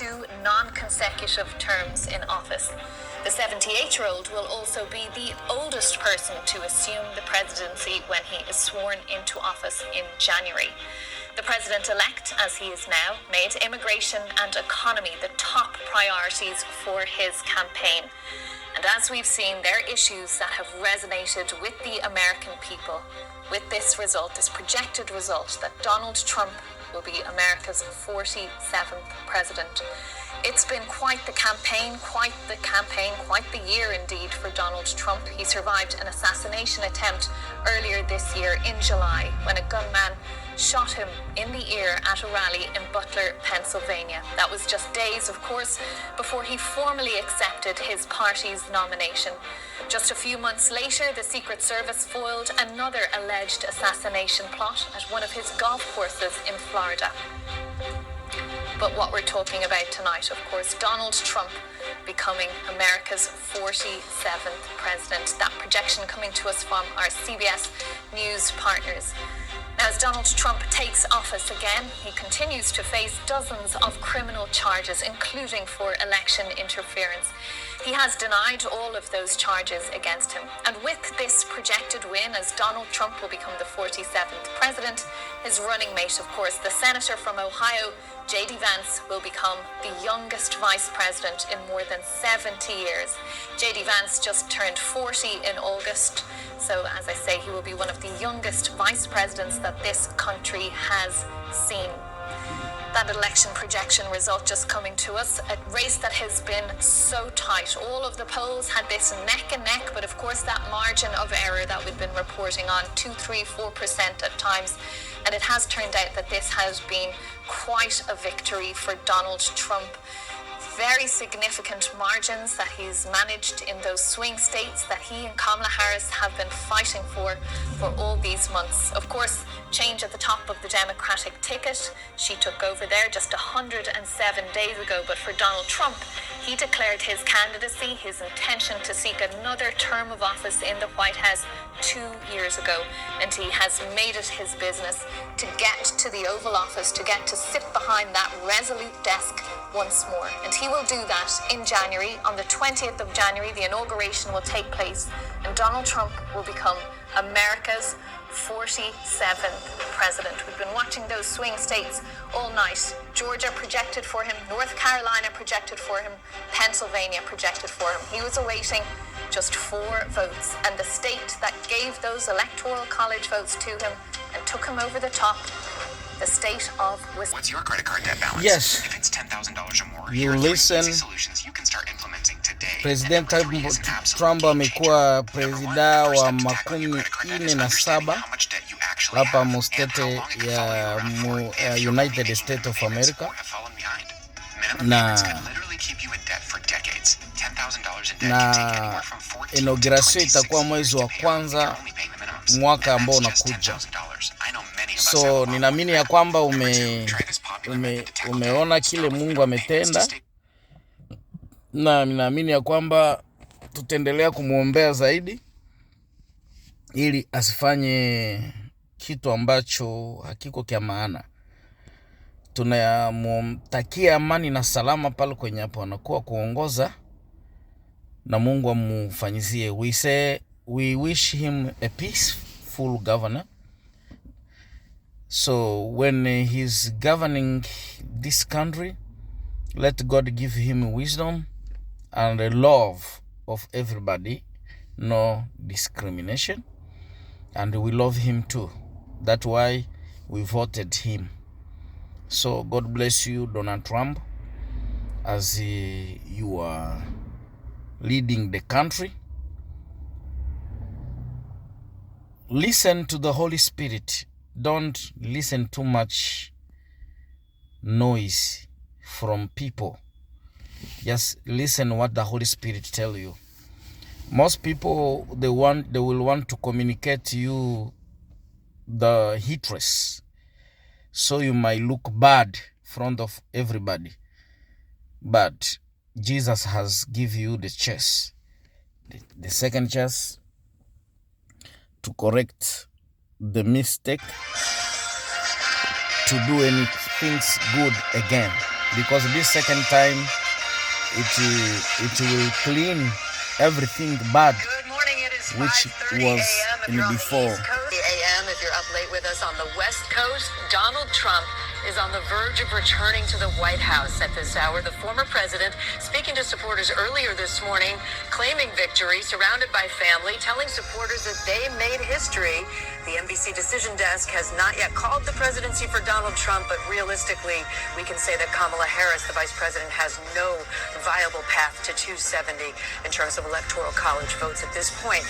2 non-consecutive terms in office. The 78-year-old will also be the oldest person to assume the presidency when he is sworn into office in January. The president-elect, as he is now, made immigration and economy the top priorities for his campaign. And as we've seen, they're issues that have resonated with the American people. With this result, this projected result, that Donald Trump will be America's 47th president. It's been quite the campaign, quite the year indeed for Donald Trump. He survived an assassination attempt earlier this year in July when a gunman shot him in the ear at a rally in Butler, Pennsylvania. That was just days, of course, before he formally accepted his party's nomination. Just a few months later, the Secret Service foiled another alleged assassination plot at one of his golf courses in Florida. But what we're talking about tonight, of course, Donald Trump becoming America's 47th president. That projection coming to us from our CBS News partners. Now, as Donald Trump takes office again, he continues to face dozens of criminal charges, including for election interference. He has denied all of those charges against him. And with this projected win, as Donald Trump will become the 47th president, his running mate, of course, the senator from Ohio, J.D. Vance, will become the youngest vice president in more than 70 years. J.D. Vance just turned 40 in August. So, as I say, he will be one of the youngest vice presidents that this country has seen. That election projection result just coming to us, a race that has been so tight. All of the polls had this neck and neck, but of course that margin of error that we've been reporting on, 2, 3, 4% at times. And it has turned out that this has been quite a victory for Donald Trump. Very significant margins that he's managed in those swing states that he and Kamala Harris have been fighting for all these months. Of course, change at the top of the Democratic ticket. She took over there just 107 days ago. But for Donald Trump, he declared his candidacy, his intention to seek another term of office in the White House 2 years ago. And he has made it his business to get to the Oval Office, to get to sit behind that resolute desk once more. And he will do that in January. On the 20th of January, the inauguration will take place, and Donald Trump will become America's 47th president. We've been watching those swing states all night. Georgia projected for him, North Carolina projected for him, Pennsylvania projected for him. He was awaiting just 4 votes, and the state that gave those electoral college votes to him and took him over the top, the state of Wisconsin. What's your credit card debt balance? Yes. If it's $10,000 or more, You here are 3 listen. easy solutions you can start implementing today. President And number 3 is an absolute Trump game amekuwa changer. Number 1, presida the first wa step to tackling your makumi credit card debt ine is na understanding saba how much debt you actually hapa have and how mustete long it could follow you ya around for if you're United making States of payments America. or have fallen behind. Minimum Na- payments can literally keep you in debt for decades. $10,000 in debt can take Na anywhere from 14 to inauguration 26 itakuwa years mwezi to wa pay off if kwanza you're only paying the minimums. mwaka And ambao that's just unakuja. $10,000. I know many of us have a So lot more ninaamini than ya that. kwamba Number 2, try this popular method to tackle debt. umeona Start kile with Mungu minimum payments to ametenda, stay na ninaamini ya kwamba tutaendelea kumwombea zaidi ili asifanye kitu ambacho hakiko kia maana. Tunamtakia amani na salama pale kwenye hapo anakuwa kuongoza, na Mungu amufanyizie. We wish him a peaceful governor. So when he's governing this country, let God give him wisdom and the love of everybody, no discrimination. And we love him too. That's why we voted him. So God bless you, Donald Trump, as you are leading the country. Listen to the Holy Spirit. Don't listen too much noise from people. Just listen what the Holy Spirit tell you. Most people, they will want to communicate to you the hatred, so you might look bad in front of everybody. But Jesus has give you the chance, the second chance, to correct the mistake, to do anything good again. because this second time it will clean everything bad Good morning. It is which 5:30 was a.m. if in you're on before. the East Coast. A.m. if you're up late with us on the West Coast. Donald Trump is on the verge of returning to the White House at this hour. The former president speaking to supporters earlier this morning, claiming victory, surrounded by family, telling supporters that they made history. The NBC Decision Desk has not yet called the presidency for Donald Trump, but realistically, we can say that Kamala Harris, the vice president, has no viable path to 270 in terms of electoral college votes at this point.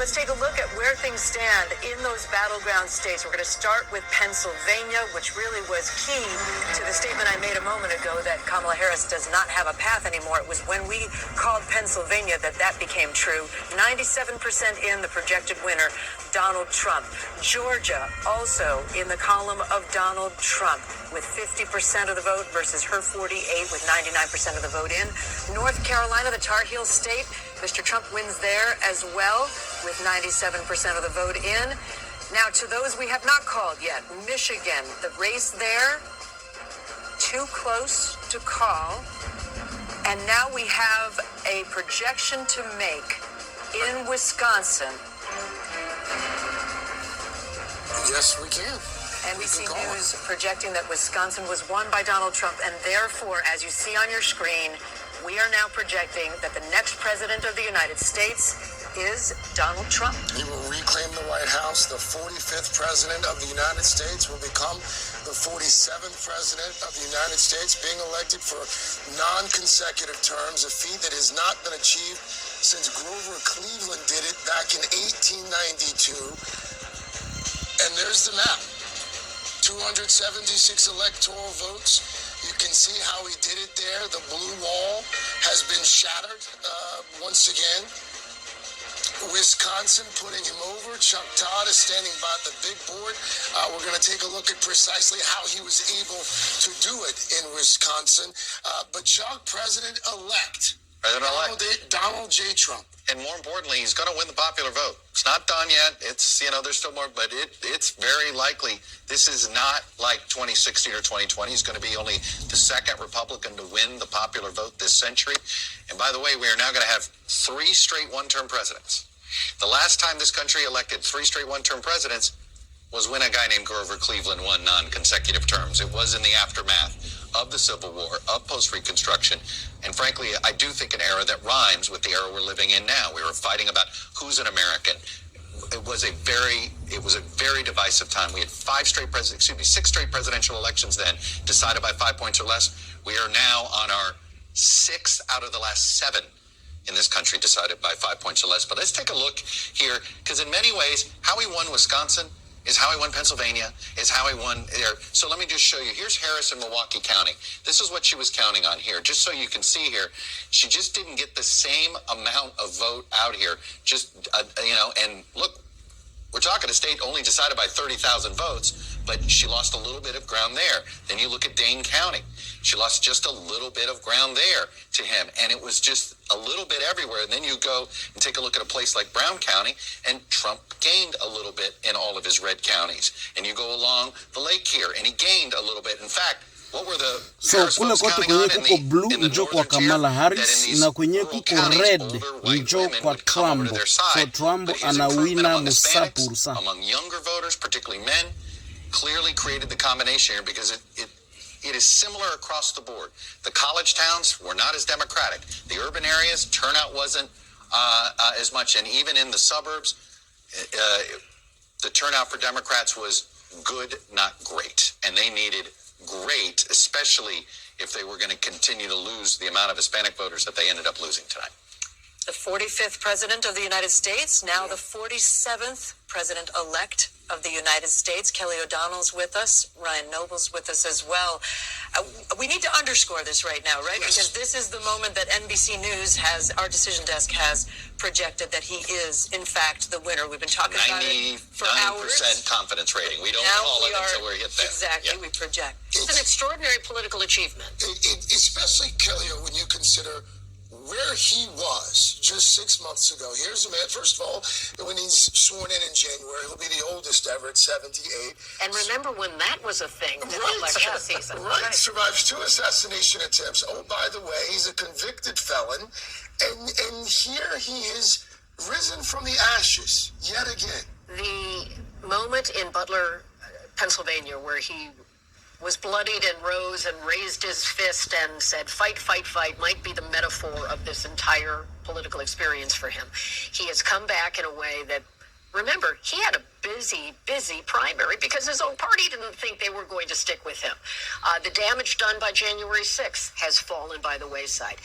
Let's take a look at where things stand in those battleground states. We're going to start with Pennsylvania, which really was key to the statement I made a moment ago that Kamala Harris does not have a path anymore. It was when we called Pennsylvania that became true. 97% in, the projected winner, Donald Trump. Georgia, also in the column of Donald Trump, with 50% of the vote versus her 48, with 99% of the vote in. North Carolina, the Tar Heel state, Mr. Trump wins there as well, with 97% of the vote in. Now, to those we have not called yet, Michigan, the race there, too close to call. And now we have a projection to make in Wisconsin. Yes, we can. NBC News projecting that Wisconsin was won by Donald Trump, and therefore, as you see on your screen, we are now projecting that the next president of the United States is Donald Trump. He will reclaim the White House. The 45th president of the United States will become the 47th president of the United States, being elected for non-consecutive terms, a feat that has not been achieved since Grover Cleveland did it back in 1892. And there's the map. 276 electoral votes. You can see how he did it there. The blue wall has been shattered once again. Wisconsin putting him over. Chuck Todd is standing by the big board. We're going to take a look at precisely how he was able to do it in Wisconsin. But Chuck, President-elect Donald J. Trump. And more importantly, he's going to win the popular vote. It's not done yet. It's, there's still more, but it's very likely. This is not like 2016 or 2020. He's going to be only the second Republican to win the popular vote this century. And by the way, we are now going to have 3 straight one-term presidents. The last time this country elected 3 straight one-term presidents was when a guy named Grover Cleveland won non-consecutive terms. It was in the aftermath of the Civil War, of post-Reconstruction, and frankly, I do think an era that rhymes with the era we're living in now. We were fighting about who's an American. It was a very divisive time. We had 6 straight presidential elections then, decided by 5 points or less. We are now on our 6th out of the last 7 in this country decided by 5 points or less. But let's take a look here, because in many ways, how he won Wisconsin is how he won Pennsylvania, is how he won there. So let me just show you. Here's Harris in Milwaukee County. This is what she was counting on here, just so you can see here. She just didn't get the same amount of vote out here. And look, we're talking a state only decided by 30,000 votes, but she lost a little bit of ground there. Then you look at Dane County. She lost just a little bit of ground there to him, and it was just a little bit everywhere. And then you go and take a look at a place like Brown County, and Trump gained a little bit in all of his red counties. And you go along the lake here, and he gained a little bit. In fact, what were the Harris kule votes kote counting on kwenye kuko blue njo kwa Kamala Harris na kwenye kuko red njo kwa Trump. So Trump anawina musapursa. Among younger voters, particularly men, clearly created the combination here because it is similar across the board. The college towns were not as democratic. The urban areas, turnout wasn't as much. And even in the suburbs, the turnout for Democrats was good, not great. And they needed great, especially if they were going to continue to lose the amount of Hispanic voters that they ended up losing tonight. The 45th president of the United States, now the 47th president-elect of the United States. Kelly O'Donnell's with us. Ryan Noble's with us as well. We need to underscore this right now, right? Yes. Because this is the moment that NBC News has, our decision desk has projected that he is, in fact, the winner. We've been talking about it for hours. 99% confidence rating. We don't Now call we it until we hit there. Exactly, Yeah. we project. It's an extraordinary political achievement. Especially, Kelly, when you consider where he was just 6 months ago. Here's a man, first of all, when he's sworn in January, he'll be the oldest ever at 78. And remember when that was a thing, this election season. Right, survives 2 assassination attempts. Oh, by the way, he's a convicted felon. And here he is risen from the ashes yet again. The moment in Butler, Pennsylvania, where he was bloodied and rose and raised his fist and said, fight, fight, fight, might be the metaphor of this entire political experience for him. He has come back in a way that, remember, he had a busy primary because his own party didn't think they were going to stick with him. The damage done by January 6th has fallen by the wayside.